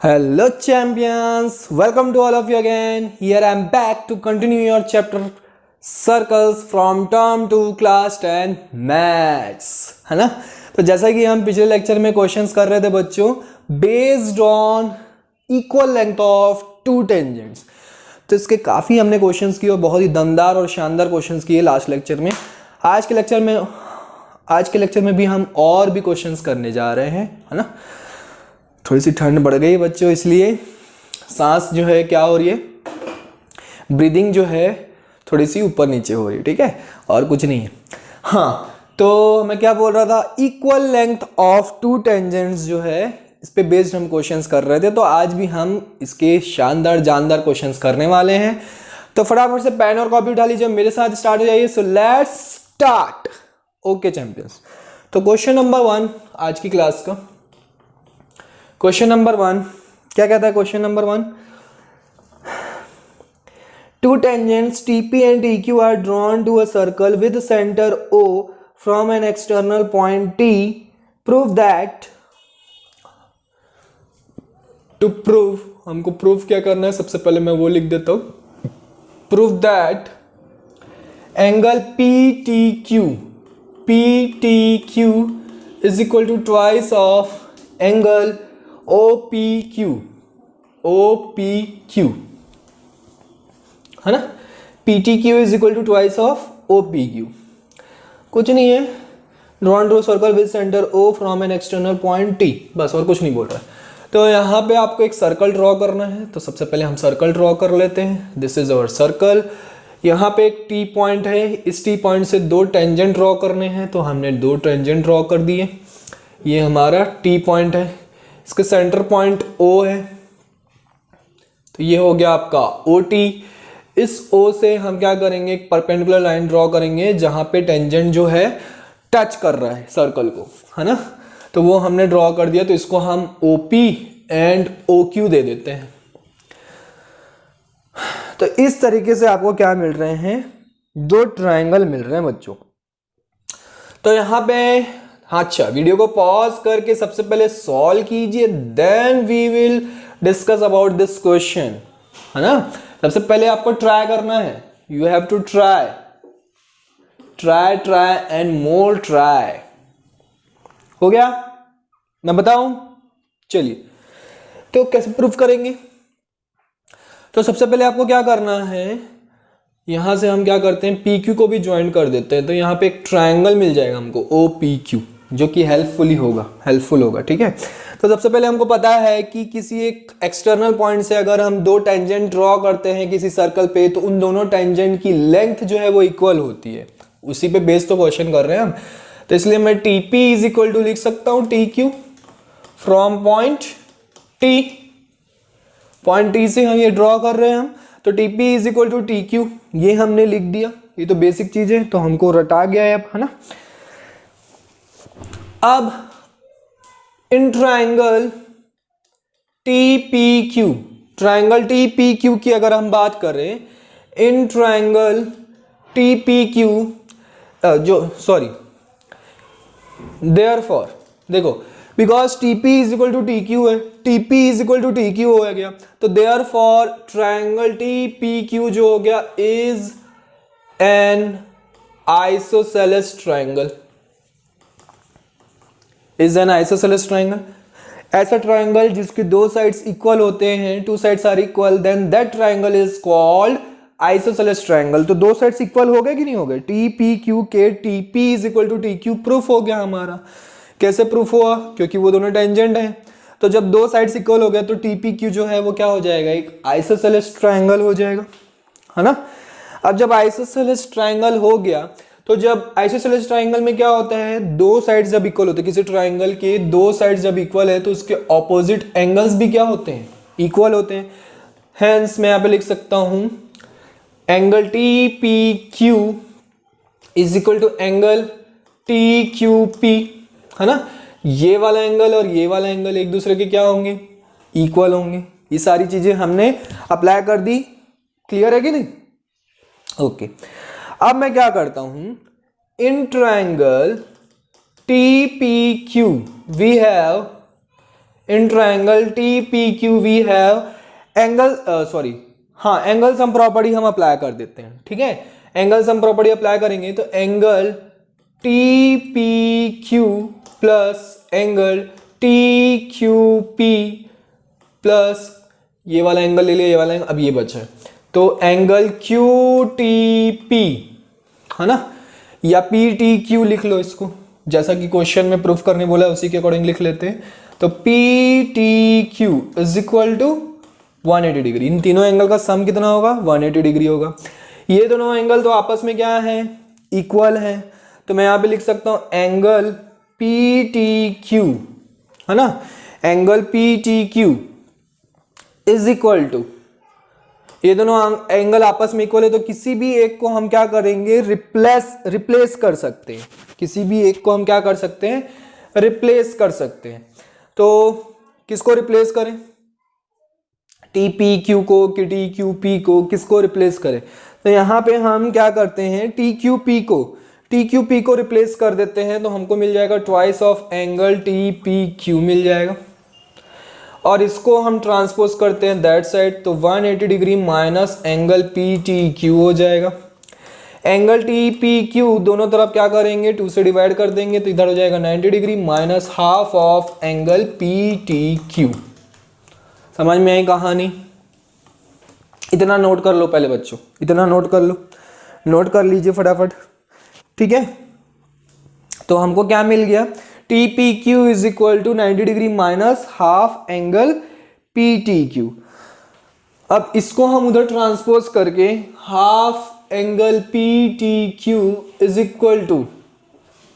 Hello champions, welcome to all of you again. Here I am back to continue your chapter circles from term 2 class 10 maths, है ना। तो जैसा कि हम पिछले लेक्चर में क्वेश्चंस कर रहे थे बच्चों, based on equal length of to tangents, तो इसके काफ़ी हमने क्वेश्चंस किए और बहुत ही दमदार और शानदार क्वेश्चंस किए लास्ट लेक्चर में। आज के लेक्चर में भी हम और भी क्वेश्चंस करने जा रहे हैं, है ना। थोड़ी सी ठंड बढ़ गई बच्चों, इसलिए सांस जो है क्या हो रही है, ब्रीदिंग जो है थोड़ी सी ऊपर नीचे हो रही है, ठीक है, और कुछ नहीं है। हाँ, तो मैं क्या बोल रहा था, equal length of to tangents जो है इस पे बेस्ड हम क्वेश्चंस कर रहे थे। तो आज भी हम इसके शानदार जानदार क्वेश्चंस करने वाले हैं। तो फटाफट से पेन और कॉपी उठा लीजिए, मेरे साथ स्टार्ट हो जाइए। So let's start. Okay champions, तो क्वेश्चन नंबर 1 आज की क्लास का क्वेश्चन नंबर 1 क्या कहता है। Question number 1, to tangents TP and TQ are drawn to a circle with center O from an external point T. Prove that. To prove, हमको proof क्या करना है, सबसे पहले मैं वो लिख देता हूं। Prove that angle PTQ is equal to twice of angle OPQ, है ना। PTQ is equal to twice of OPQ। कुछ नहीं है, drawn to a circle with center O from an external point T, बस, और कुछ नहीं बोल रहा है। तो यहाँ पे आपको एक सर्कल ड्रॉ करना है, तो सबसे पहले हम सर्कल ड्रॉ कर लेते हैं। This is our circle. यहाँ पे एक T पॉइंट है, इस T पॉइंट से दो टेंजेंट ड्रॉ करने हैं, तो हमने दो टेंजेंट ड्रॉ कर दिए। ये हमारा T पॉइंट है, इसके सेंटर पॉइंट O है, तो ये हो गया आपका OT। इस O से हम क्या करेंगे, एक परपेंडिकुलर लाइन ड्रॉ करेंगे जहां पे टेंजेंट जो है टच कर रहा है सर्कल को, है ना। तो वो हमने ड्रॉ कर दिया, तो इसको हम OP एंड OQ दे देते हैं। तो इस तरीके से आपको क्या मिल रहे हैं, दो ट्रायंगल मिल रहे हैं बच्चों। तो यहाँ पे अच्छा, वीडियो को पॉज करके सबसे पहले सॉल्व कीजिए, then we will discuss about this question, है ना। सबसे पहले आपको ट्राई करना है, you have to try and more try. हो गया, मैं बताऊं, चलिए। तो कैसे प्रूफ करेंगे, तो सबसे पहले आपको क्या करना है, यहां से हम क्या करते हैं, PQ को भी ज्वाइन कर देते हैं। तो यहाँ पे एक ट्रायंगल मिल जाएगा हमको OPQ, जो कि हेल्पफुल होगा, ठीक है। तो सबसे पहले हमको पता है कि किसी एक एक्सटर्नल पॉइंट से अगर हम दो टेंजेंट ड्रॉ करते हैं किसी सर्कल पे, तो उन दोनों टेंजेंट की लेंथ जो है वो इक्वल होती है। उसी पे बेस तो क्वेश्चन कर रहे हैं हम, तो इसलिए मैं TP इज इक्वल टू लिख सकता हूं TQ फ्रॉम पॉइंट T से हम ये ड्रॉ कर रहे हैं हम, तो TP is equal to TQ, ये हमने लिख दिया। ये तो बेसिक चीज है, तो हमको रटा गया है अब, है ना। अब इन ट्रायंगल TPQ की अगर हम बात करें, इन ट्रायंगल TPQ देयरफॉर देखो, because TP is equal to TQ है, TP is equal to TQ हो गया, तो देयरफॉर ट्रायंगल TPQ जो हो गया इज एन आइसोसेलेस ट्रायंगल, ऐसा ट्रायंगल जिसके दो साइड्स इक्वल होते हैं, two sides are equal, then that triangle is called isosceles triangle. तो दो साइड्स इक्वल हो गए कि नहीं हो गए, TPQ के TP is equal to TQ प्रूफ हो गया हमारा। कैसे प्रूफ हुआ, क्योंकि वो दोनों टेंजेंट हैं। तो जब दो साइड्स इक्वल हो गया तो TPQ जो है वो क्या हो जाएगा, एक आइसोसेलेस ट्रायंगल हो जाएगा, है ना। अब जब आइसोसेलेस ट्रायंगल हो गया, तो जब आइसोसेलेस ट्रायंगल में क्या होता है, दो साइड्स जब इक्वल होते हैं, किसी ट्रायंगल के दो साइड्स जब इक्वल है तो उसके ऑपोजिट एंगल्स भी क्या होते हैं, इक्वल होते हैं। हेंस मैं यहाँ पे लिख सकता हूं angle TPQ is equal to angle TQP, है ना। ये वाला एंगल और ये वाला एंगल एक दूसरे के क्या होंगे, इक्वल होंगे। ये सारी चीजें हमने अप्लाई कर दी, क्लियर है कि नहीं। ओके, अब मैं क्या करता हूं, in triangle TPQ we have in triangle T P Q we have angle angle sum property हम अप्लाई कर देते हैं, ठीक है। एंगल सम प्रॉपर्टी अप्लाई करेंगे तो angle T P Q plus angle T Q P plus ये वाला एंगल ले लिया, ये वाला एंगल, अब ये बचा है तो एंगल क्यू टी पी, है ना, या पी टी क्यू लिख लो इसको, जैसा कि क्वेश्चन में प्रूफ करने बोला है उसी के अकॉर्डिंग लिख लेते हैं। तो P T Q is equal to 180 degree. इन तीनों एंगल का सम कितना होगा? 180 डिग्री होगा। ये दोनों एंगल तो आपस में क्या है? इक्वल है। तो मैं यहां पे लिख सकता हूं एंगल पी टी क्यू, है ना, angle P T Q is equal to, ये दोनों एंगल आपस में इक्वल है तो किसी भी एक को हम क्या करेंगे? रिप्लेस कर सकते हैं। किसी भी एक को हम क्या कर सकते हैं? रिप्लेस कर सकते हैं। तो किसको रिप्लेस करें? टी पी क्यू को कि टी क्यू पी को, किसको रिप्लेस करें? तो यहाँ पे हम क्या करते हैं? टी क्यू पी को रिप्लेस कर देते हैं तो हमको मिल जाएगा twice of angle T P Q मिल जाएगा, और इसको हम ट्रांसपोज करते हैं दैट साइड तो 180 degree minus angle P T Q हो जाएगा। एंगल टी पी क्यू दोनों तरफ क्या करेंगे? 2 से डिवाइड कर देंगे तो इधर हो जाएगा 90 degree minus half of angle P T Q. समझ में आई कहानी? इतना नोट कर लो पहले बच्चों, इतना नोट कर लो, नोट कर लीजिए फटाफट, ठीक है। तो हमको क्या मिल गया? T P Q is equal to 90 degree minus half angle P T Q. अब इसको हम उधर ट्रांसपोज करके half angle P T Q is equal to,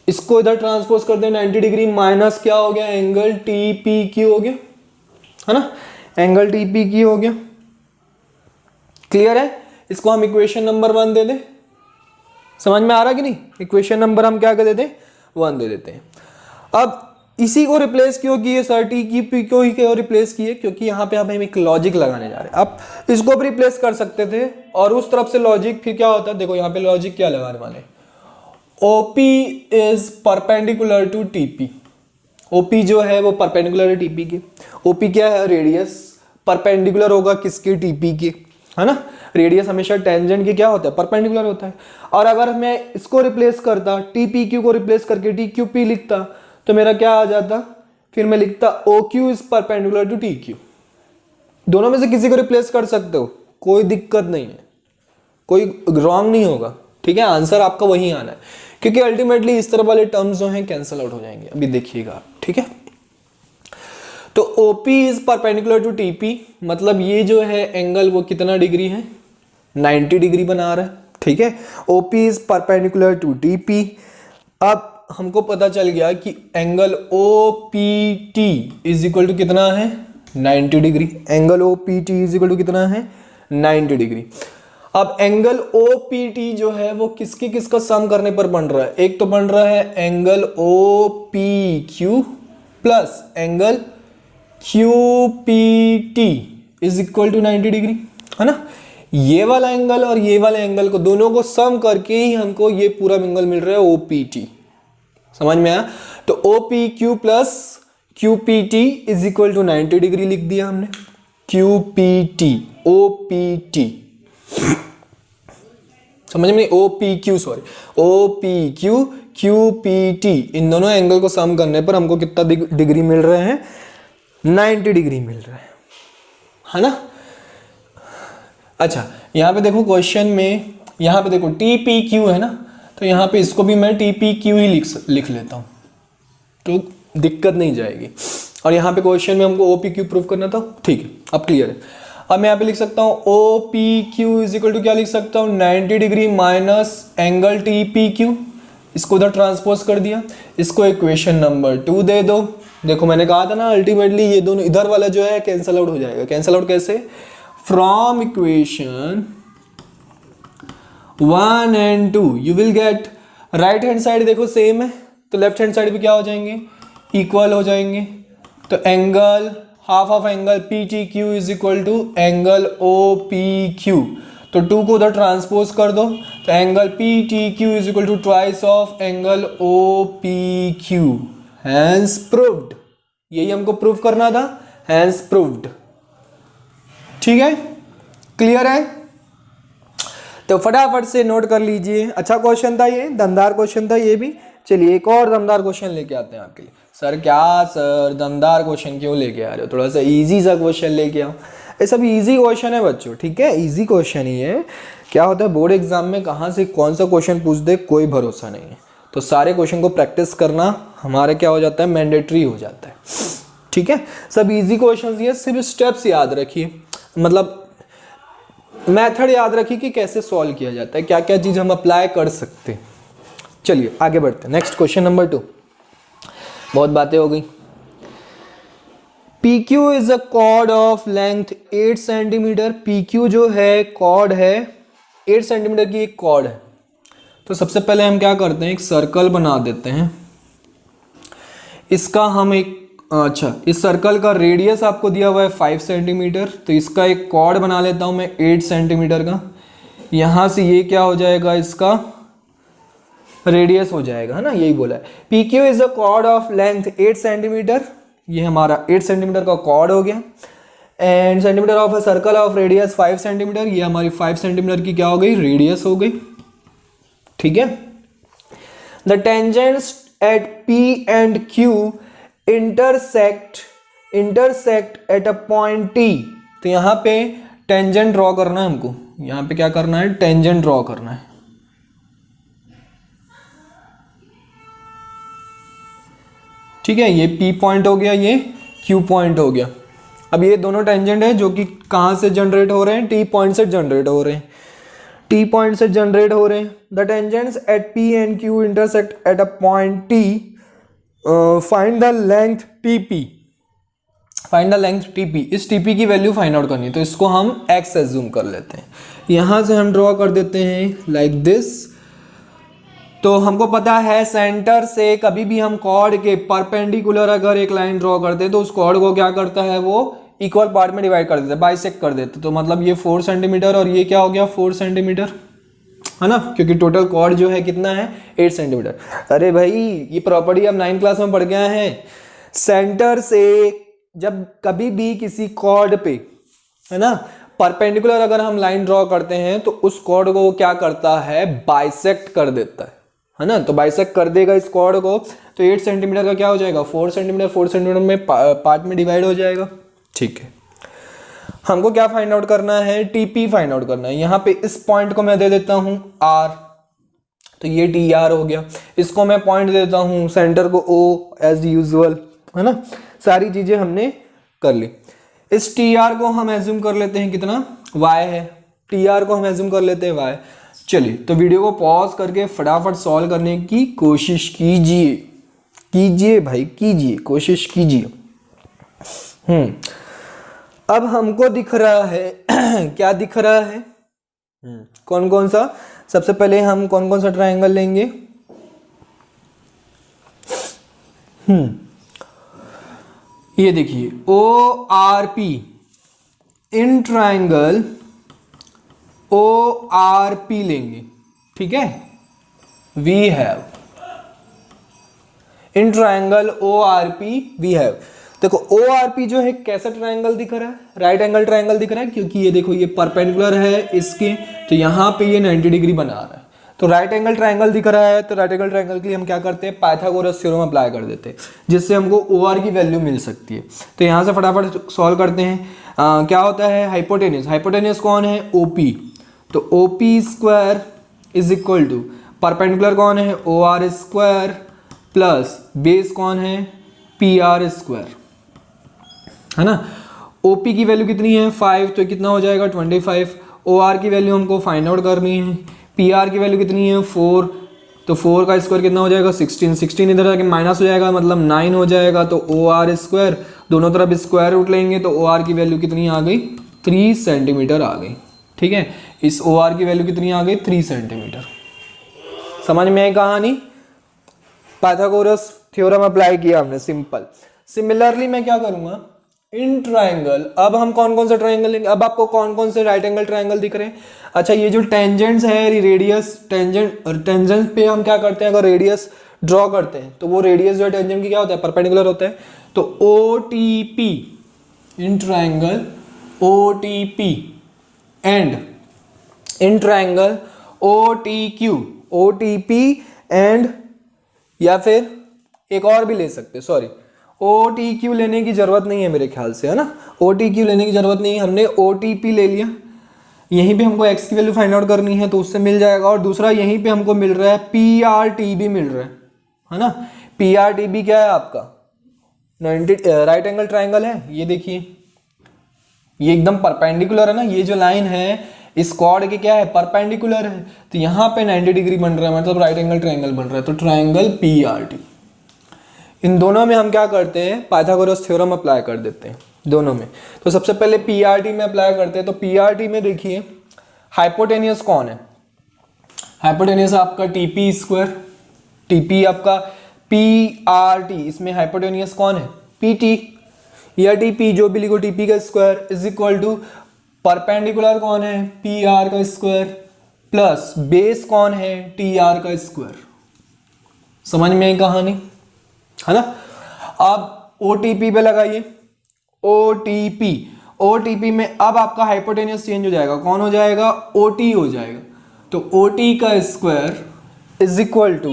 इसको इधर ट्रांसपोज कर दें 90 डिग्री माइनस क्या हो गया? एंगल टी पी क्यू हो गया, है ना, एंगल टी पी क्यू हो गया। क्लियर है? इसको हम इक्वेशन नंबर 1 दे दें। समझ में आ रहा कि नहीं? इक्वेशन नंबर हम क्या कर देते हैं? 1 दे देते हैं। अब इसी को रिप्लेस क्यों किए सर? टी की पी को ही क्यों रिप्लेस किए? क्योंकि यहाँ पे हम एक लॉजिक लगाने जा रहे हैं। अब इसको भी रिप्लेस कर सकते थे और उस तरफ से लॉजिक फिर क्या होता है? देखो यहाँ पे लॉजिक क्या लगाने वाले? OP is perpendicular to TP. OP जो है वो परपेंडिकुलर है टीपी के। ओपी क्या है? रेडियस। परपेंडिकुलर होगा किसके? टीपी के, है ना। रेडियस हमेशा टेंजेंट के क्या होता है? परपेंडिकुलर होता है। और अगर मैं इसको रिप्लेस करता, टी पी क्यू को रिप्लेस करके टी क्यू पी लिखता तो मेरा क्या आ जाता? फिर मैं लिखता O Q is perpendicular to T Q. दोनों में से किसी को रिप्लेस कर सकते हो, कोई दिक्कत नहीं है, कोई रॉन्ग नहीं होगा, ठीक है। आंसर आपका वही आना है क्योंकि अल्टीमेटली इस तरह वाले टर्म्स जो हैं कैंसिल आउट हो जाएंगे। अभी देखिएगा, ठीक है। तो OP is perpendicular to TP, मतलब ये जो है एंगल वो कितना डिग्री है? 90 डिग्री बना रहा है, ठीक है। OP is perpendicular to TP। अब हमको पता चल गया कि angle OPT is equal to कितना है? 90 degree. Angle OPT is equal to कितना है? 90 डिग्री। अब एंगल OPT जो है वो किसका सम करने पर बन रहा है? एक तो बन रहा है angle OPQ plus angle QPT is equal to 90 degree, है ना। ये वाला एंगल और ये वाले एंगल को दोनों को सम करके ही हमको ये पूरा एंगल मिल रहा है OPT। समझ में आया? तो OPQ plus QPT is equal to 90 degree लिख दिया हमने। QPT OPT समझ में? OPQ सॉरी OPQ QPT इन दोनों एंगल को सम करने पर हमको कितना डिग्री मिल रहे हैं? 90 डिग्री मिल रहा है ना। अच्छा यहाँ पे देखो क्वेश्चन में, यहाँ पे देखो TPQ है ना, तो यहाँ पे इसको भी मैं TPQ ही लिख लेता हूँ तो दिक्कत नहीं जाएगी। और यहाँ पे क्वेश्चन में हमको OPQ प्रूफ करना था, ठीक है, अब क्लियर है। अब मैं यहाँ पे लिख सकता हूँ OPQ इज इक्वल टू क्या लिख सकता हूँ? 90 डिग्री माइनस एंगल TPQ। इसको उधर ट्रांसपोज कर दिया, इसको इक्वेशन नंबर 2 दे दो। देखो मैंने कहा था ना अल्टीमेटली ये दोनों इधर वाला जो है कैंसल आउट हो जाएगा। कैंसल आउट कैसे? From equation 1 and 2 you will get, right hand side देखो सेम है तो लेफ्ट हैंड साइड भी क्या हो जाएंगे? इक्वल हो जाएंगे। तो angle half of angle PTQ is equal to angle OPQ। तो 2 को उधर ट्रांसपोज कर दो तो angle PTQ is equal to twice of angle OPQ। Hence proved. यही हमको प्रूव करना था, हैंस प्रूव्ड। ठीक है, क्लियर है? तो फटाफट से नोट कर लीजिए। अच्छा क्वेश्चन था ये, दमदार क्वेश्चन था ये भी। चलिए एक और दमदार क्वेश्चन लेके आते हैं आपके लिए। सर क्या सर दमदार क्वेश्चन क्यों लेके आ रहे हो, थोड़ा सा इजी सा क्वेश्चन लेके आओ। ये सब इजी क्वेश्चन है बच्चों, ठीक है, इजी क्वेश्चन ही है। क्या होता है बोर्ड एग्जाम में कहाँ से कौन सा क्वेश्चन पूछ दे कोई भरोसा नहीं है, तो सारे क्वेश्चन को प्रैक्टिस करना हमारे क्या हो जाता है, मैंडेटरी हो जाता है। ठीक है, सब इजी क्वेश्चन ये, सिर्फ स्टेप्स याद रखिए, मतलब मेथड याद रखिए कि कैसे सॉल्व किया जाता है, क्या क्या चीज हम अप्लाई कर सकते हैं। चलिए आगे बढ़ते हैं। Next question number 2। बहुत बातें हो गई। PQ is a cord of length 8 centimetre. PQ जो है कॉर्ड है, 8 सेंटीमीटर की एक कॉर्ड है। तो सबसे पहले हम क्या करते हैं, एक सर्कल बना देते हैं। इसका हम एक इस सर्कल का रेडियस आपको दिया हुआ है 5 सेंटीमीटर, तो इसका एक कॉर्ड बना लेता हूं मैं 8 सेंटीमीटर का। यहां से ये क्या हो जाएगा, इसका रेडियस हो जाएगा, है ना, यही बोला है। PQ is a cord of length 8 centimetre, ये हमारा 8 सेंटीमीटर का कॉर्ड हो गया। And centimetre of a circle of radius 5 centimetre, ये हमारी 5 सेंटीमीटर की क्या हो गई, रेडियस हो गई। ठीक है, the tangents at P and Q intersect at a point T। तो यहाँ पे टेंजेंट ड्रॉ करना है हमको, यहाँ पे क्या करना है, टेंजेंट ड्रॉ करना है। ठीक है, ये P पॉइंट हो गया, ये Q पॉइंट हो गया। अब ये दोनों टेंजेंट है जो कि कहाँ से जनरेट हो रहे हैं, T पॉइंट से जनरेट हो रहे हैं, T पॉइंट से जनरेट हो रहे हैं। The tangents at P and Q intersect at a point T, find the length TP। Find the length TP, इस TP की वैल्यू फाइंड आउट करनी है, तो इसको हम x एज्यूम कर लेते हैं। यहां से हम ड्रॉ कर देते हैं लाइक दिस। तो हमको पता है सेंटर से कभी भी हम कॉर्ड के परपेंडिकुलर अगर एक लाइन ड्रॉ करते हैं तो उस कॉर्ड को क्या करता है, वो इक्वल पार्ट में डिवाइड कर देता है, बाइसेक्ट कर देते। तो मतलब ये 4 सेंटीमीटर और ये क्या हो गया, 4 सेंटीमीटर, है ना, क्योंकि टोटल कॉर्ड जो है कितना है, 8 सेंटीमीटर। अरे भाई ये प्रॉपर्टी हम 9th क्लास में पढ़ गए हैं। सेंटर से जब कभी भी किसी कॉर्ड पे, है ना, परपेंडिकुलर अगर हम लाइन ड्रॉ करते हैं तो उस कॉर्ड को क्या करता है, बाइसेक्ट कर देता है ना। तो बाइसेक्ट कर देगा इस कॉर्ड को, तो 8 सेंटीमीटर का क्या हो जाएगा, 4 सेंटीमीटर, 4 सेंटीमीटर में पार्ट में डिवाइड हो जाएगा। ठीक है, हमको क्या फाइंड आउट करना है, TP फाइंड आउट करना है। यहाँ पे इस पॉइंट को मैं दे देता हूँ R, तो ये TR हो गया। इसको मैं पॉइंट दे देता हूँ सेंटर को O एज यूजुअल, है ना। सारी चीजें हमने कर ली। इस TR को हम एज्यूम कर लेते हैं कितना, Y है, TR को हम एज्यूम कर लेते हैं Y। चलिए तो वीडियो को पॉज करके फटाफट सॉल्व करने की कोशिश कीजिए, कीजिए भाई कीजिए, कोशिश कीजिए। अब हमको दिख रहा है क्या दिख रहा है, कौन कौन सा, सबसे पहले हम कौन कौन सा ट्रायंगल लेंगे। ये देखिए ORP, इन ट्रायंगल ORP लेंगे। ठीक है, we have in triangle ORP we have. देखो ORP जो है कैसा ट्रायंगल दिख रहा है, राइट एंगल ट्रायंगल दिख रहा है, क्योंकि ये देखो ये परपेंडिकुलर है इसके, तो यहाँ पे ये 90 डिग्री बना रहा है, तो राइट एंगल ट्रायंगल दिख रहा है। तो राइट एंगल ट्रायंगल के लिए हम क्या करते हैं, पाइथागोरस थ्योरम अप्लाई कर देते हैं, जिससे हमको OR की वैल्यू मिल सकती है। तो यहाँ से फटाफट सॉल्व करते हैं। क्या होता है, हाइपोटेन्यूस, हाइपोटेन्यूस कौन है, OP, तो OP square is equal to perpendicular कौन है, OR स्क्वायर प्लस बेस कौन है, PR स्क्वायर, है ना। OP की वैल्यू कितनी है 5, तो कितना हो जाएगा 25। OR की वैल्यू हमको फाइंड आउट करनी है। PR की वैल्यू कितनी है 4, तो 4 का स्क्वायर कितना हो जाएगा 16, 16 इधर जाके माइनस हो जाएगा, मतलब 9 हो जाएगा। तो OR स्क्वायर, दोनों तरफ स्क्वायर रूट लेंगे तो OR की वैल्यू कितनी आ गई, 3 सेंटीमीटर आ गई। ठीक है, इस OR की वैल्यू कितनी आ गई, 3 सेंटीमीटर। समझ में आई कहानी, पाइथागोरस थ्योरम अप्लाई किया हमने, सिंपल। सिमिलरली मैं क्या करूंगा, इन ट्रायंगल, अब हम कौन कौन सा ट्रायंगल लेंगे, अब आपको कौन कौन से राइट एंगल ट्रायंगल दिख रहे हैं। अच्छा, ये जो टेंजेंट्स है, रेडियस टेंजेंट, और टेंजेंट पे हम क्या करते हैं, अगर रेडियस ड्रॉ करते हैं तो वो रेडियस जो है टेंजेंट की क्या होता है, परपेंडिकुलर होता है। तो O T P in triangle O T P and in triangle O T P and, या फिर एक और भी ले सकते हैं, सॉरी ओ टी क्यू लेने की जरूरत नहीं है मेरे ख्याल से, है ना, ओ टी क्यू लेने की जरूरत नहीं है, हमने ओ टी पी ले लिया। यहीं पे हमको x की वैल्यू फाइंड आउट करनी है तो उससे मिल जाएगा। और दूसरा यहीं पे हमको मिल रहा है पी आर टी बी मिल रहा है ना। पी आर टी बी क्या है आपका, 90 राइट एंगल ट्राइंगल है। ये देखिए ये एकदम परपेंडिकुलर है ना, ये जो लाइन है इस कॉर्ड के क्या है, परपेंडिकुलर है। तो यहाँ पे 90 डिग्री बन रहा है, मतलब राइट एंगल ट्राइंगल बन रहा है। तो ट्राइंगल पी आर टी, इन दोनों में हम क्या करते हैं, पाइथागोरस थ्योरम अप्लाई कर देते हैं दोनों में। तो सबसे पहले पीआरटी में अप्लाई करते हैं। तो पीआरटी में देखिए हाइपोटेनियस कौन है, हाइपोटेनियस आपका टीपी स्क्वायर, टीपी आपका पीआरटी, इसमें हाइपोटेनियस कौन है, पीटी या टीपी, जो भी लिखो टीपी का square is equal to perpendicular कौन है, पी आर का स्क्वायर प्लस बेस कौन है, टी आर का स्क्वायर। समझ में आई कहानी, है ना। अब ओटीपी पे लगाइए, ओटीपी में अब आपका हाइपोटेनियस चेंज हो जाएगा, कौन हो जाएगा, ओटी हो जाएगा। तो ओटी का square is equal to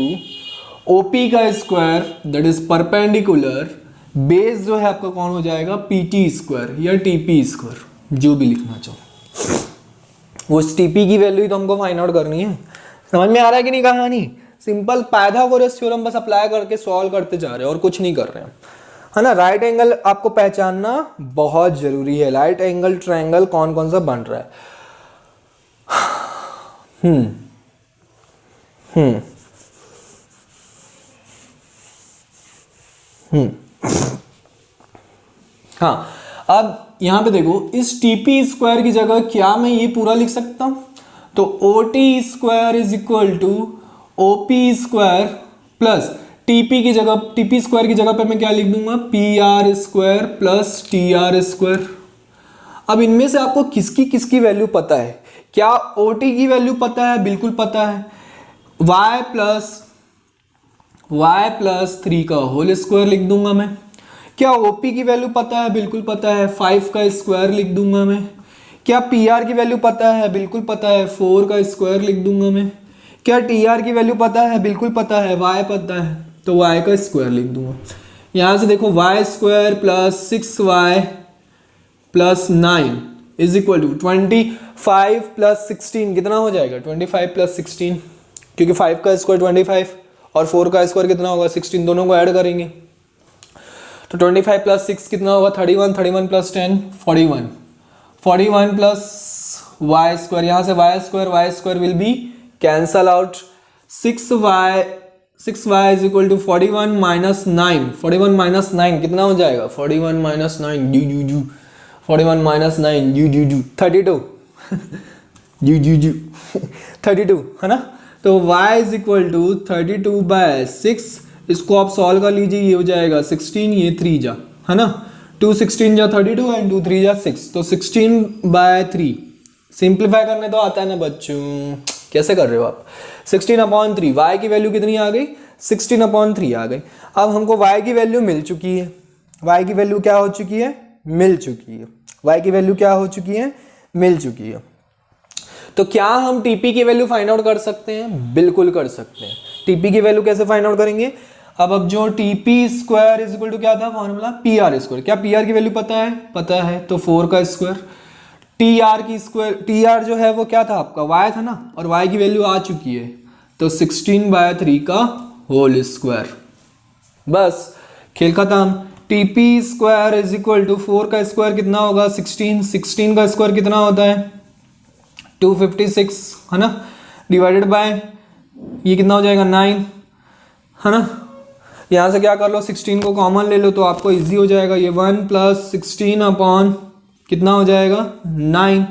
OP का square that is perpendicular, base जो है आपका कौन हो जाएगा, पीटी स्क्वायर या टीपी स्क्वायर, जो भी लिखना चाहो। वो टीपी की वैल्यू तो हमको फाइंड आउट करनी है। समझ में आ रहा है कि नहीं कहानी, सिंपल पाइथागोरस थ्योरम बस अप्लाई करके सॉल्व करते जा रहे हैं और कुछ नहीं कर रहे हैं, है ना। राइट एंगल आपको पहचानना बहुत जरूरी है, राइट एंगल ट्रायंगल कौन कौन सा बन रहा है। हाँ, अब यहां पे देखो इस टीपी स्क्वायर की जगह क्या मैं ये पूरा लिख सकता हूं, तो O T square is equal to OP square plus TP square की जगह पे मैं क्या लिख दूंगा, P R square plus T R square. अब इनमें से आपको किसकी किसकी वैल्यू पता है, क्या ओ टी की वैल्यू पता है, बिल्कुल पता है, y प्लस 3 का होल स्क्वायर लिख दूंगा मैं। क्या ओपी की वैल्यू पता है, बिल्कुल पता है, 5 का स्क्वायर लिख दूंगा मैं। क्या पी आर की वैल्यू पता है, बिल्कुल पता है, 4 का स्क्वायर लिख दूंगा मैं। क्या टी आर की वैल्यू पता है, बिल्कुल पता है, y पता है, तो y का स्क्वायर लिख दूंगा। यहां से देखो y square plus 6y plus 9 is equal to 25 plus 16 कितना हो जाएगा, 25 प्लस 16, क्योंकि 5 का स्क्वायर 25 और 4 का स्क्वायर कितना होगा 16, दोनों को ऐड करेंगे तो 25 प्लस 6 कितना होगा 31, 31 प्लस 10 41, 41 प्लस वाई स्क्वायर, यहाँ से y square will be cancel out, 6y is equal to 41 minus 9, 41 minus 9 कितना हो जाएगा 41 माइनस 9 जू 41 माइनस 9 जू 32 जू 32 है ना। तो y is equal to 32 by 6, इसको आप सॉल्व कर लीजिए, ये हो जाएगा 16, ये 3 जा, है ना, 2 16 जा 32 एंड 2 3 जा 6, तो 16 बाय 3 सिंप्लीफाई करने तो आता है ना बच्चों, कैसे कर रहे हो आप, 16/3, y की वैल्यू कितनी आ गई 16/3 आ गई। अब हमको y की वैल्यू मिल चुकी है, y की वैल्यू क्या हो चुकी है, मिल चुकी है, y की वैल्यू क्या हो चुकी है, मिल चुकी है। तो क्या हम टीपी की वैल्यू फाइंड आउट कर सकते हैं, बिल्कुल कर सकते हैं। टीपी की वैल्यू कैसे फाइंड आउट करेंगे, अब जो TP square is equal to क्या था फॉर्मूला, पी आर स्क्वायर, क्या पी आर की वैल्यू पता है, पता है, तो 4 का स्क्वायर, टी आर की स्क्वायर, टी आर जो है वो क्या था आपका y था ना, और y की वैल्यू आ चुकी है, तो 16/3 का होल स्क्वायर, बस खेल खत्म। TP square is equal to 4 का स्क्वायर कितना होगा 16, 16 का स्क्वायर कितना होता है 256, है ना, डिवाइडेड बाय ये कितना हो जाएगा 9, है ना। यहाँ से क्या कर लो 16 को कॉमन ले लो तो आपको इजी हो जाएगा, ये 1 प्लस 16 अपॉन कितना हो जाएगा 9,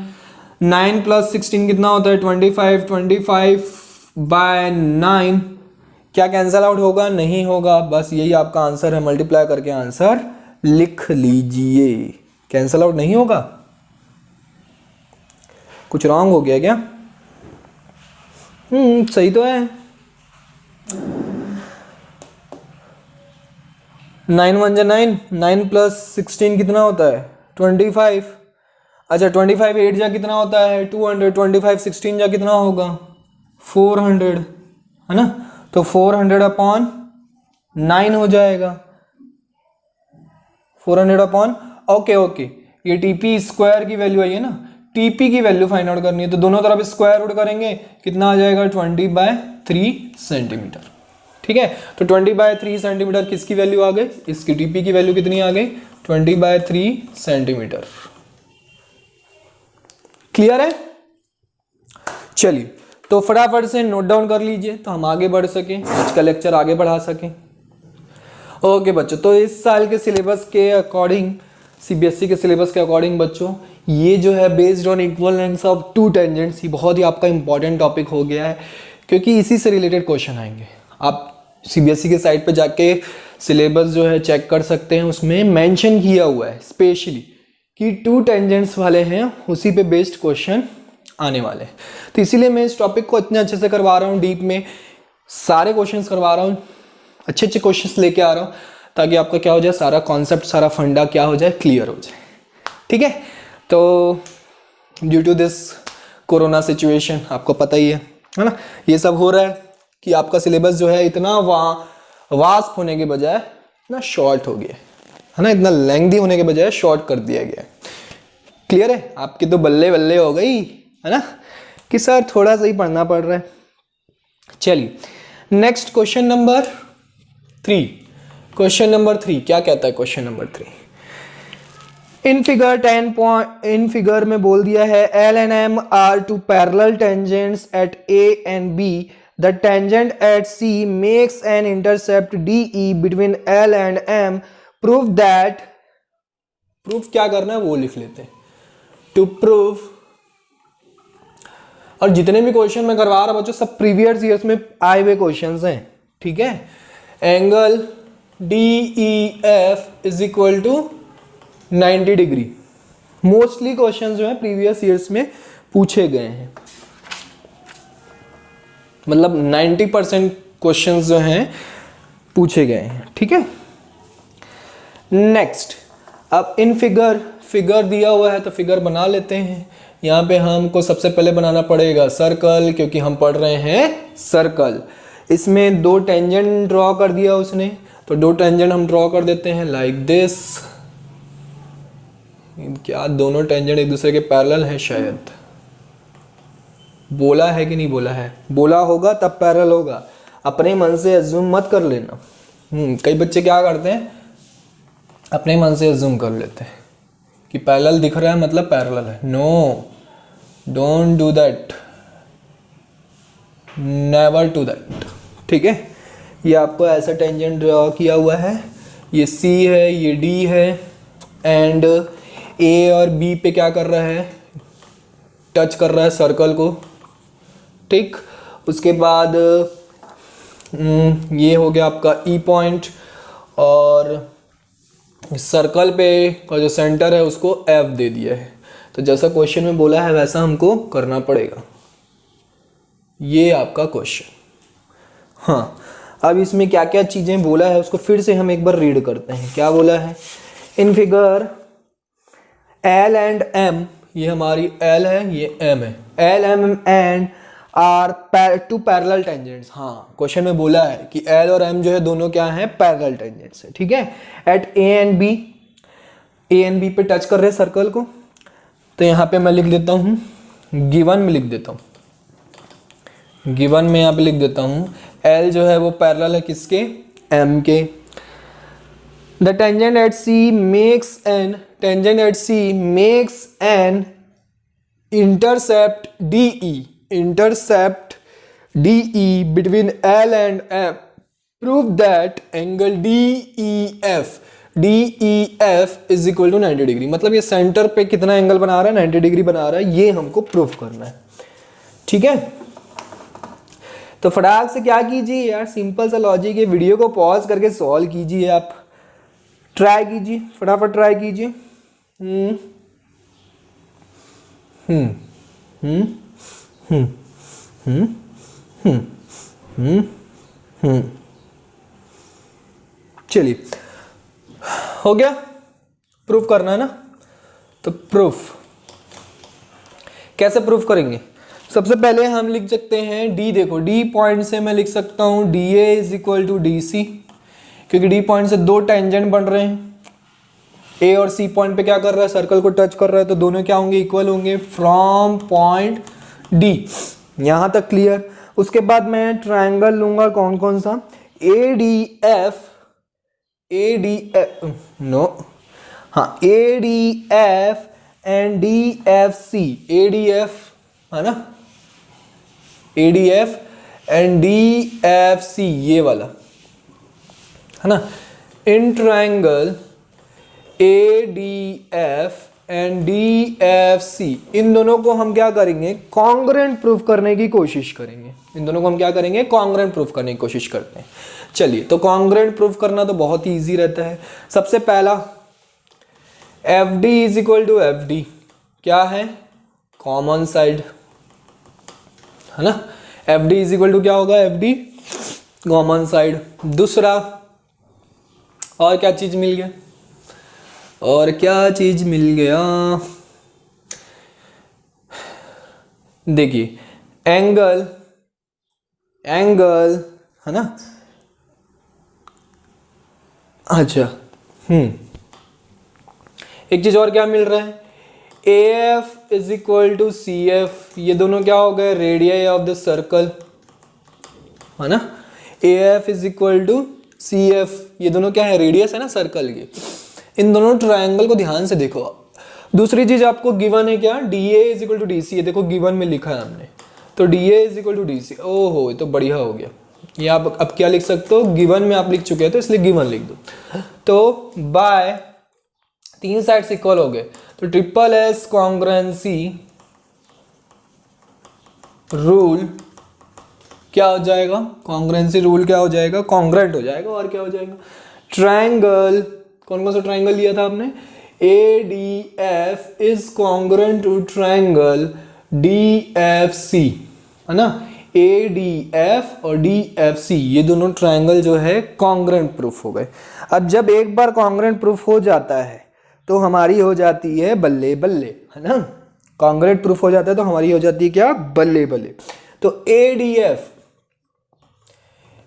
9 प्लस 16 कितना होता है 25, 25 बाय 9, क्या कैंसल आउट होगा, नहीं होगा, बस यही आपका आंसर है, मल्टीप्लाई करके आंसर लिख लीजिए, कैंसल आउट नहीं होगा। कुछ रॉन्ग हो गया क्या, सही तो है। 9 1 जा 9, 9 प्लस 16 कितना होता है 25। अच्छा 25 8 जा कितना होता है 200, 25 16 जा कितना होगा 400, है ना। तो 400 अपॉन 9 हो जाएगा, 400 अपॉन, ओके ये टीपी स्क्वायर की वैल्यू आई है ना, टीपी की वैल्यू फाइंड आउट करनी है, तो दोनों तरफ स्क्वायर रूट करेंगे, कितना आ जाएगा 20/3 सेंटीमीटर। ठीक है, तो 20/3 सेंटीमीटर किसकी वैल्यू आ गई, इसकी टीपी की वैल्यू कितनी आ गई 20/3 सेंटीमीटर। क्लियर है। चलिए तो फटाफट से नोट डाउन कर लीजिए तो हम आगे बढ़ सकें, आज का लेक्चर आगे बढ़ा सकें। ओके बच्चों, तो इस साल के सिलेबस के अकॉर्डिंग, सीबीएसई के सिलेबस के अकॉर्डिंग बच्चों, ये जो है based on equal lengths of to tangents, ये बहुत ही आपका इंपॉर्टेंट टॉपिक हो गया है, क्योंकि इसी से रिलेटेड क्वेश्चन आएंगे। आप सीबीएसई के साइट पे जाके सिलेबस जो है चेक कर सकते हैं, उसमें मेंशन किया हुआ है स्पेशली कि टू टेंजेंट्स वाले हैं, उसी पे बेस्ड क्वेश्चन आने वाले हैं। तो इसीलिए मैं इस टॉपिक को इतने अच्छे से करवा रहा हूँ, डीप में सारे क्वेश्चंस करवा रहा हूँ, अच्छे अच्छे क्वेश्चंस लेके आ रहा हूँ, ताकि आपका क्या हो जाए, सारा कॉन्सेप्ट, सारा फंडा क्या हो जाए, क्लियर हो जाए। ठीक है, तो due to this corona situation, आपको पता ही है ना, ये सब हो रहा है कि आपका सिलेबस जो है इतना वास्ट होने के बजाय ना शॉर्ट हो गया है ना, इतना लेंथी होने के बजाय शॉर्ट कर दिया गया है। क्लियर है, आपकी तो बल्ले बल्ले हो गई है ना, कि सर थोड़ा सा ही पढ़ना पड़ रहा है। चलिए next question number 3। Question number 3 क्या कहता है, क्वेश्चन नंबर 3 इन फिगर में बोल दिया है L and M are two parallel tangents at A and B. The tangent at C makes an intercept DE between L and M. Prove that, proof क्या करना है वो लिख लेते हैं, टू प्रूव। और जितने भी क्वेश्चन मैं करवा रहा हूं बच्चों, सब प्रीवियस ईयर्स में आए हुए क्वेश्चंस हैं। ठीक है, angle DEF is equal to 90 degree, mostly questions जो है प्रीवियस ईयर्स में पूछे गए हैं, मतलब 90% क्वेश्चंस जो हैं पूछे गए हैं। ठीक है, नेक्स्ट, अब इन फिगर दिया हुआ है तो फिगर बना लेते हैं। यहाँ पे हमको सबसे पहले बनाना पड़ेगा सर्कल, क्योंकि हम पढ़ रहे हैं सर्कल। इसमें दो टेंजेंट ड्रॉ कर दिया उसने, तो दो टेंजेंट हम ड्रॉ कर देते हैं लाइक दिस। क्या दोनों टेंजेंट एक दूसरे के पैरेलल हैं, शायद बोला है कि नहीं बोला है, बोला होगा तब पैरेलल होगा, अपने मन से अज्यूम मत कर लेना। कई बच्चे क्या करते हैं, अपने मन से अज्यूम कर लेते हैं कि पैरेलल दिख रहा है मतलब पैरेलल है। No, don't do that, never do that. ठीक है, ये आपको ऐसा टेंजेंट ड्रॉ किया हुआ है, ये C है, ये D है, एंड A और B पे क्या कर रहा है, टच कर रहा है सर्कल को। ठीक, उसके बाद ये हो गया आपका E पॉइंट, और सर्कल पे का जो सेंटर है उसको F दे दिया है। तो जैसा क्वेश्चन में बोला है वैसा हमको करना पड़ेगा, ये आपका क्वेश्चन। हाँ, अब इसमें क्या क्या चीज़ें बोला है उसको फिर से हम एक बार रीड करते हैं। क्या बोला है, in figure L and M, ये हमारी L है, ये M है, L M and are two parallel tangents. हाँ, क्वेश्चन में बोला है कि L और M जो है दोनों क्या हैं, पैरेलल टेंजेंट्स है। ठीक है, एट A एंड B पे टच कर रहे हैं सर्कल को, तो यहाँ पे मैं लिख देता हूँ, गिवन में लिख देता हूँ, गिवन में यहाँ पे लिख देता हूँ L जो है वो पैरेलल है किसके, M के। The tangent at C makes an intercept DE between L and M. Prove that angle DEF is equal to 90 degree. मतलब ये सेंटर पे कितना एंगल बना रहा है, 90 डिग्री बना रहा है, ये हमको प्रूफ करना है। ठीक है, तो फटाक से क्या कीजिए यार, सिंपल सा लॉजिक है, वीडियो को पॉज करके सॉल्व कीजिए, आप ट्राई कीजिए, फटाफट ट्राई कीजिए। चलिए हो गया, प्रूफ करना है ना। तो प्रूफ कैसे प्रूफ करेंगे? सबसे पहले हम लिख सकते हैं डी, देखो डी पॉइंट से मैं लिख सकता हूं D A is equal to D C, क्योंकि डी पॉइंट से दो टेंजेंट बन रहे हैं। ए और सी पॉइंट पे क्या कर रहा है, सर्कल को टच कर रहा है, तो दोनों क्या होंगे, इक्वल होंगे फ्रॉम पॉइंट डी। यहां तक क्लियर। उसके बाद मैं ट्रायंगल लूंगा, कौन कौन सा, ए डी एफ, नो, हाँ A D F and D F C, A D F है ना, A D F and D F C, ये वाला है ना। इन triangle A D F and D F C, इन दोनों को हम क्या करेंगे, कॉन्ग्रुएंट प्रूफ करने की कोशिश करेंगे। इन दोनों को हम क्या करेंगे, कॉन्ग्रुएंट प्रूफ करने की कोशिश करते हैं। चलिए, तो कॉन्ग्रुएंट प्रूफ करना तो बहुत ही ईजी रहता है। सबसे पहला F D is equal to F D, क्या है, कॉमन साइड है ना। F D is equal to क्या होगा, एफ डी कॉमन साइड। दूसरा, और क्या चीज मिल गया, और क्या चीज मिल गया, देखिए एंगल, एंगल है ना। अच्छा, एक चीज और क्या मिल रहा है, A F is equal to C F, ये दोनों क्या हो गए, रेडियस ऑफ द सर्कल है ना। A F is equal to C F, ये दोनों क्या है, रेडियस है ना सर्कल की। इन दोनों ट्रायंगल को ध्यान से देखो। दूसरी चीज आपको गिवन है क्या, D A is equal to D C, ये देखो गिवन में लिखा है हमने, तो D A is equal to D C. ओहो, ये तो बढ़िया हो गया। ये आप अब क्या लिख सकते हो, गिवन में आप लिख चुके हैं तो इसलिए गिवन लिख दो। तो बाय तीन साइड्स इक्वल हो गए, तो ट्रिपल एस कॉन्ग्रुएंसी रूल क्या हो जाएगा, कॉन्ग्रुएंसी रूल क्या हो जाएगा, कॉन्ग्रुएंट हो जाएगा। और क्या हो जाएगा, ट्रायंगल, कौन कौन सा ट्रायंगल लिया था आपने, A D F is congruent to triangle D F C है ना। ए डी एफ और डी एफ सी, ये दोनों ट्रायंगल जो है कॉन्ग्रुएंट प्रूफ हो गए। अब जब एक बार कॉन्ग्रुएंट प्रूफ हो जाता है तो हमारी हो जाती है बल्ले बल्ले, है ना। कॉन्ग्रुएंट प्रूफ हो जाता है तो हमारी हो जाती है क्या, बल्ले बल्ले। तो A D F,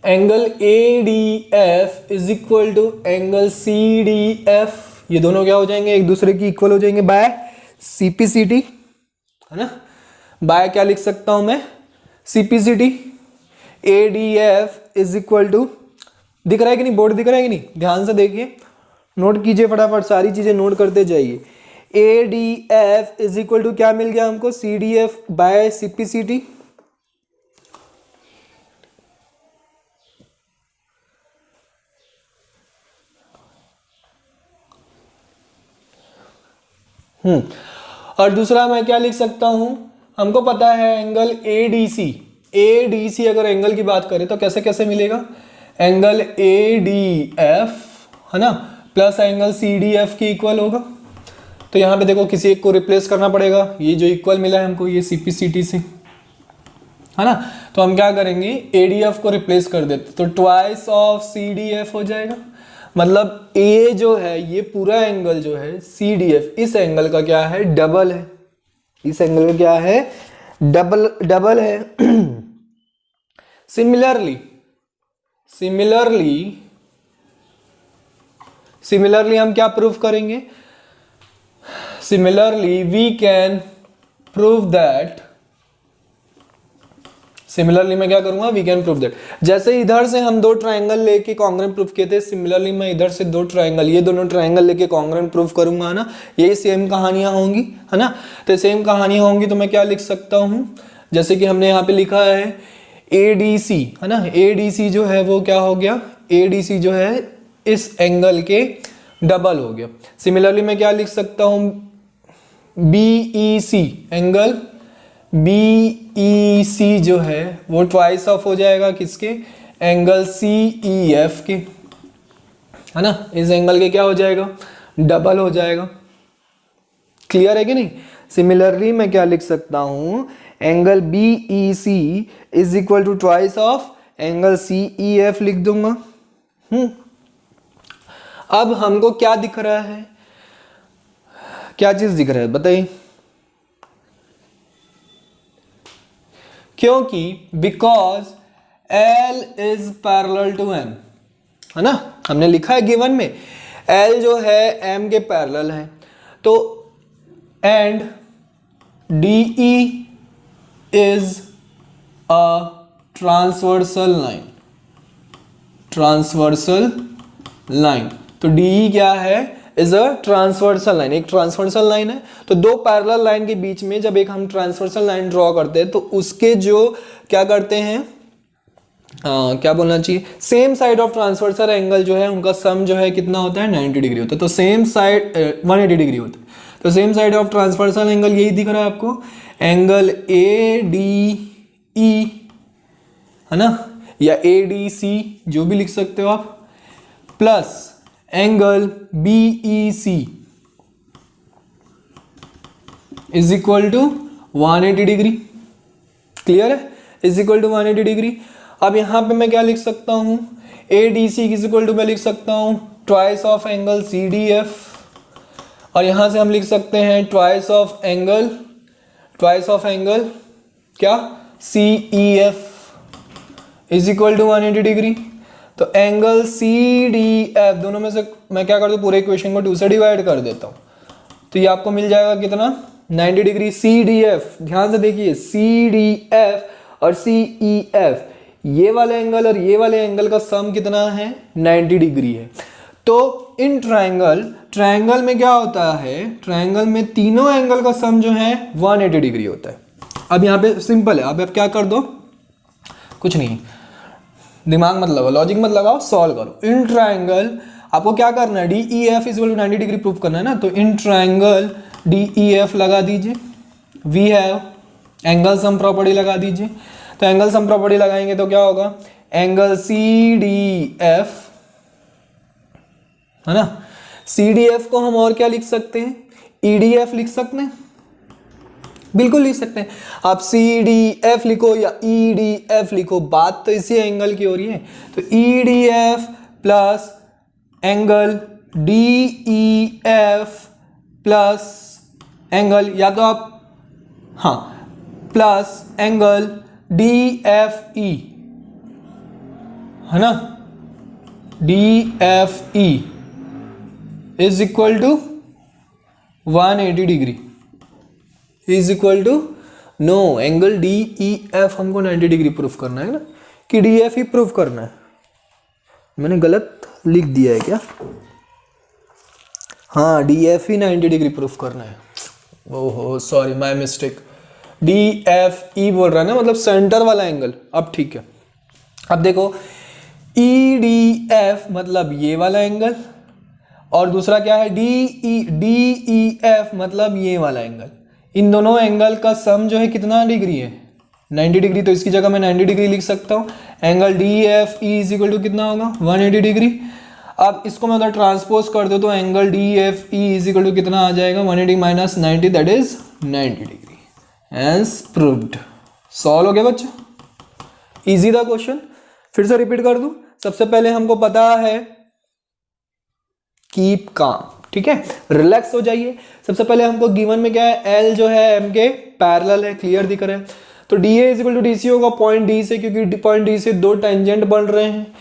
angle A D F is equal to angle C D F, ये दोनों क्या हो जाएंगे, एक दूसरे की इक्वल हो जाएंगे बाय सीपीसीटी है ना। बाय क्या लिख सकता हूं मैं, CPCT. A D F is equal to, दिख रहा है कि नहीं, बोर्ड दिख रहा है कि नहीं, ध्यान से देखिए, नोट कीजिए फटाफट, सारी चीजें नोट करते जाइए। A D F is equal to क्या मिल गया हमको, C D F by CPCT. और दूसरा मैं क्या लिख सकता हूं, हमको पता है एंगल एडीसी, एडीसी अगर एंगल की बात करें तो कैसे कैसे मिलेगा, एंगल एडीएफ है ना प्लस एंगल सीडीएफ के इक्वल होगा। तो यहाँ पे देखो किसी एक को रिप्लेस करना पड़ेगा, ये जो इक्वल मिला है हमको ये सीपीसीटी से है ना। तो हम क्या करेंगे, एडीएफ को रिप्लेस कर देते तो ट्वाइस ऑफ सीडीएफ हो जाएगा। मतलब ए जो है ये पूरा एंगल जो है CDF इस एंगल का क्या है, डबल है। इस एंगल का क्या है, डबल है। सिमिलरली हम क्या प्रूफ करेंगे, similarly we can prove that, similarly मैं क्या करूंगा, वी कैन प्रूव दैट। जैसे इधर से हम दो ट्रायंगल लेके कॉन्ग्रुएंट प्रूफ किए थे, सिमिलरली मैं इधर से दो ट्रायंगल, ये दोनों ट्रायंगल लेके कॉन्ग्रुएंट प्रूफ करूंगा, है ना। यही सेम कहानियां होंगी, है ना। तो सेम कहानियां होंगी तो मैं क्या लिख सकता हूं, जैसे कि हमने यहाँ पे लिखा है ADC, है ना। ADC जो है वो क्या हो गया, ADC जो है इस एंगल के डबल हो गया। सिमिलरली मैं क्या लिख सकता हूं, BEC, एंगल BEC जो है वो ट्वाइस ऑफ हो जाएगा किसके, एंगल CEF के, है ना। इस एंगल के क्या हो जाएगा, डबल हो जाएगा। क्लियर है कि नहीं। सिमिलरली मैं क्या लिख सकता हूं, angle BEC is equal to twice of angle CEF लिख दूंगा। अब हमको क्या दिख रहा है, क्या चीज दिख रहा है बताइए? क्योंकि because L is parallel to M, है ना, हमने लिखा है गिवन में L जो है M के पैरेलल है, तो and DE is a transversal line, transversal line, तो DE क्या है, इज अ ट्रांसवर्सल लाइन, एक ट्रांसवर्सल लाइन है। तो दो पैरेलल लाइन के बीच में जब एक हम ट्रांसवर्सल लाइन ड्रॉ करते हैं तो उसके जो क्या करते हैं, क्या बोलना चाहिए, same side of transversal angle जो है उनका सम जो है कितना होता है, 90 डिग्री होता है। तो सेम साइड 180 डिग्री होता है, तो same side of transversal angle यही दिख रहा है आपको, एंगल ADE, है ना, या ADC जो भी लिख सकते हो आप, plus angle BEC is equal to 180 degree. Clear है, इज इक्वल टू 180 डिग्री। अब यहां पे मैं क्या लिख सकता हूं, ADC इज इक्वल टू मैं लिख सकता हूं ट्वाइस ऑफ एंगल CDF, और यहां से हम लिख सकते हैं ट्वाइस ऑफ एंगल क्या, CEF is equal to 180 degree. तो एंगल CDF दोनों में से मैं क्या करता हूँ, पूरे इक्वेशन को 2 से डिवाइड कर देता हूँ, तो ये आपको मिल जाएगा कितना, 90 डिग्री। CDF ध्यान से देखिए, CDF और CEF ये वाले एंगल और ये वाले एंगल का सम कितना है, 90 डिग्री है। तो इन ट्रायंगल में क्या होता है, ट्रायंगल में तीनों एंगल का सम जो है 180 डिग्री होता है। अब यहाँ पे सिंपल है, अब आप क्या कर दो, कुछ नहीं, दिमाग मत लगाओ, लॉजिक मत लगाओ, सॉल्व करो। इन ट्रायंगल आपको क्या करना है, DEF is equal to 90 degree proof करना है ना, तो इन ट्रायंगल DEF लगा दीजिए, we have angle sum property लगा दीजिए। तो एंगल सम प्रॉपर्टी लगाएंगे तो क्या होगा, एंगल CDF, है ना, CDF को हम और क्या लिख सकते हैं, EDF लिख सकते हैं, बिल्कुल लिख सकते हैं। आप CDF लिखो या EDF लिखो, बात तो इसी एंगल की हो रही है। तो EDF plus angle DEF plus angle, या तो आप हाँ प्लस एंगल DFE, है ना, DFE is equal to 180 degree, is equal to, no, angle DEF हमको 90 डिग्री प्रूफ करना है ना, कि DF ही प्रूफ करना है। मैंने गलत लिख दिया है क्या, हाँ DF ही 90 डिग्री प्रूफ करना है, ओहो सॉरी माय मिस्टेक, DFE बोल रहा है ना, मतलब सेंटर वाला एंगल। अब ठीक है, अब देखो EDF मतलब ये वाला एंगल, और दूसरा क्या है DEF मतलब ये वाला एंगल। इन दोनों एंगल का सम जो है कितना डिग्री है, 90 डिग्री। तो इसकी जगह मैं 90 डिग्री लिख सकता हूँ। Angle DFE is equal to कितना होगा, 180 डिग्री। अब इसको मैं उधर ट्रांसपोज कर दो तो angle DFE is equal to कितना आ जाएगा, 180 minus 90 that is 90 degree. As proved. Solve हो गया बच्चों, इजी था क्वेश्चन। फिर से रिपीट कर दूं, सबसे पहले हमको पता है कीप काम, ठीक है, रिलैक्स हो जाइए। सबसे पहले हमको गिवन में क्या है, एल जो है एम के पैरेलल है, क्लियर दिख रहा है। तो D A is equal to D C होगा पॉइंट डी से, क्योंकि पॉइंट डी से दो टेंजेंट बन रहे हैं।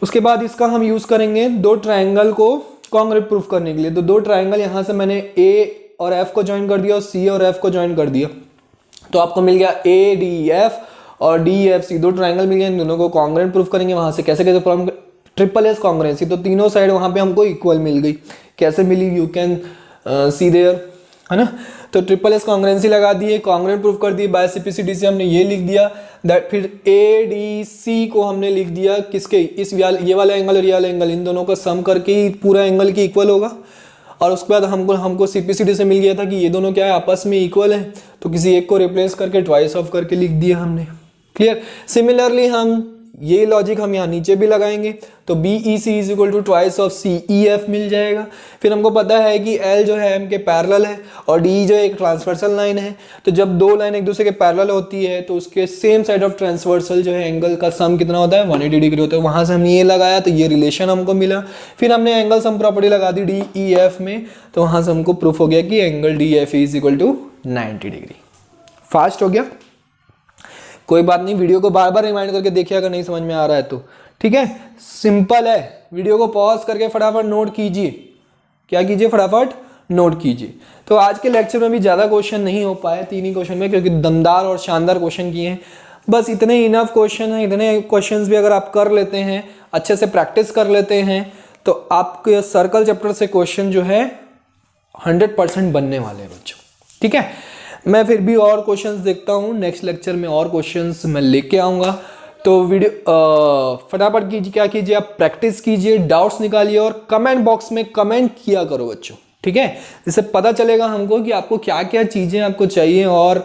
उसके बाद इसका हम यूज करेंगे दो ट्रायंगल को कॉन्ग्रुएंट प्रूफ करने के लिए। तो दो ट्रायंगल यहां से मैंने ए और एफ को ज्वाइन कर दिया और सी और एफ को ज्वाइन कर दिया, तो आपको मिल गया ए डी एफ और डी एफ सी, दो ट्रायंगल मिल गए। इन दोनों को कॉन्ग्रुएंट प्रूफ करेंगे। वहां से कैसे कैसे प्रॉब्लम, ट्रिपल एस कॉन्ग्रुएंसी, तो तीनों साइड वहां पे हमको इक्वल मिल गई। कैसे मिली, यू कैन सी देयर, है ना। तो ट्रिपल एस कॉन्ग्रुएंसी लगा दिए, कॉन्ग्रुएंट प्रूफ कर दिए। बाय सीपीसीडी से हमने ये लिख दिया दैट, फिर ए डी सी को हमने लिख दिया किसके, इस ये वाला एंगल और ये वाला एंगल, इन दोनों का सम करके ही पूरा एंगल की इक्वल होगा। और उसके बाद हमको सीपीसीडी से मिल गया था कि ये दोनों क्या है, आपस में इक्वल है, तो किसी एक को रिप्लेस करके ट्वाइस ऑफ करके लिख दिया हमने। क्लियर। सिमिलरली हम ये लॉजिक हम यहाँ नीचे भी लगाएंगे तो B E C is equal to twice of C E F मिल जाएगा। फिर हमको पता है कि एल जो है एम के पैरेलल है और डी जो एक ट्रांसवर्सल लाइन है, तो जब दो लाइन एक दूसरे के पैरेलल होती है तो उसके सेम साइड ऑफ ट्रांसवर्सल जो है एंगल का सम कितना होता है 180 डिग्री होता है। वहाँ से हमने ये लगाया तो ये रिलेशन हमको मिला। फिर हमने एंगल सम प्रॉपर्टी लगा दी डी ई एफ में, तो वहाँ से हमको प्रूफ हो गया कि angle D F is equal to 90 degree. Fast हो गया, कोई बात नहीं, वीडियो को बार बार रिमाइंड करके देखिए अगर नहीं समझ में आ रहा है तो, ठीक है। सिंपल है, वीडियो को पॉज करके फटाफट नोट कीजिए। क्या कीजिए? फटाफट नोट कीजिए। तो आज के लेक्चर में भी ज़्यादा क्वेश्चन नहीं हो पाए, 3 ही क्वेश्चन में, क्योंकि दमदार और शानदार क्वेश्चन किए हैं। बस इतने इनफ क्वेश्चन हैं। इतने क्वेश्चन भी अगर आप कर लेते हैं, अच्छे से प्रैक्टिस कर लेते हैं, तो आपके सर्कल चैप्टर से क्वेश्चन जो है 100% बनने वाले हैं बच्चों, ठीक है। मैं फिर भी और क्वेश्चंस देखता हूँ, नेक्स्ट लेक्चर में और क्वेश्चंस मैं लेके आऊँगा। तो वीडियो फटाफट कीजिए, क्या कीजिए, आप प्रैक्टिस कीजिए, डाउट्स निकालिए और कमेंट बॉक्स में कमेंट किया करो बच्चों, ठीक है। इससे पता चलेगा हमको कि आपको क्या क्या चीज़ें आपको चाहिए, और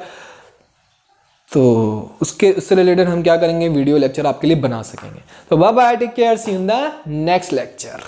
तो उससे रिलेटेड हम क्या करेंगे, वीडियो लेक्चर आपके लिए बना सकेंगे। तो bye bye, take care, see you in the next lecture.